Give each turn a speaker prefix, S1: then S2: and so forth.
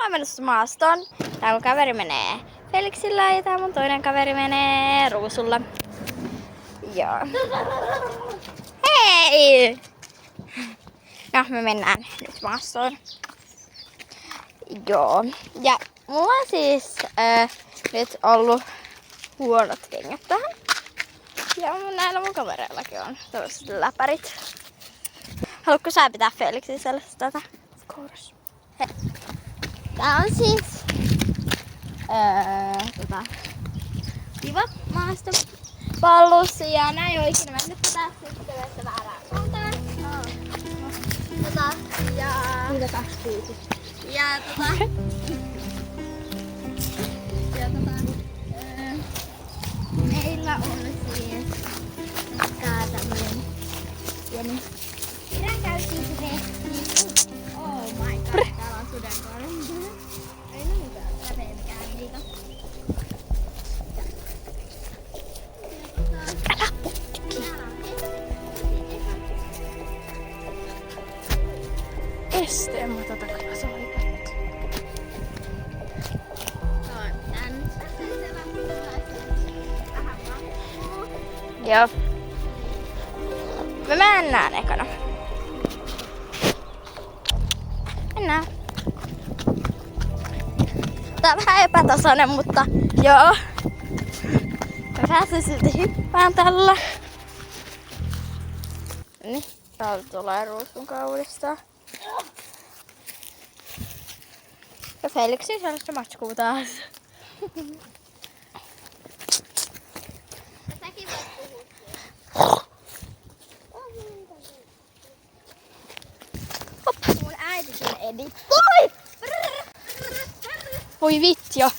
S1: Mä oon menossa maastoon. Tää mun kaveri menee Felixillä ja tää mun toinen kaveri menee Ruusulla. Joo. Hei! No, me mennään nyt maastoon. Joo. Ja mulla on siis nyt ollut huonot kengät tähän. Ja näillä mun kavereillakin on tällaiset läpärit. Haluatko sä pitää Felixin sellaista tätä? Of course. Hei. Tää on siis kiva maastopallus ja nää ei oo ikinä mennyt tätä sitten vettä väärään suuntaan. Ja... Mitä 2 kuusi? Ja meillä on siis tämmönen pieni pidänkäytiin se tehtiin. Oh my god, täällä on sudenkuori. Ei ne mitään, tää ei mikään niitä.
S2: Älä putki. Esteen mä tätä kyllä soitan.
S1: Joo. Me mennään ekana. Mennään. Tää on vähän epätasainen, mutta joo. Mä pääsen silti hyppään tällä. Niin, täältä tulee Ruusun uudestaan. Ja Felixin sellaista matskuu taas. Säkin voit puhua. Hop. Mun äitikin editoi.
S2: Voi vitjo.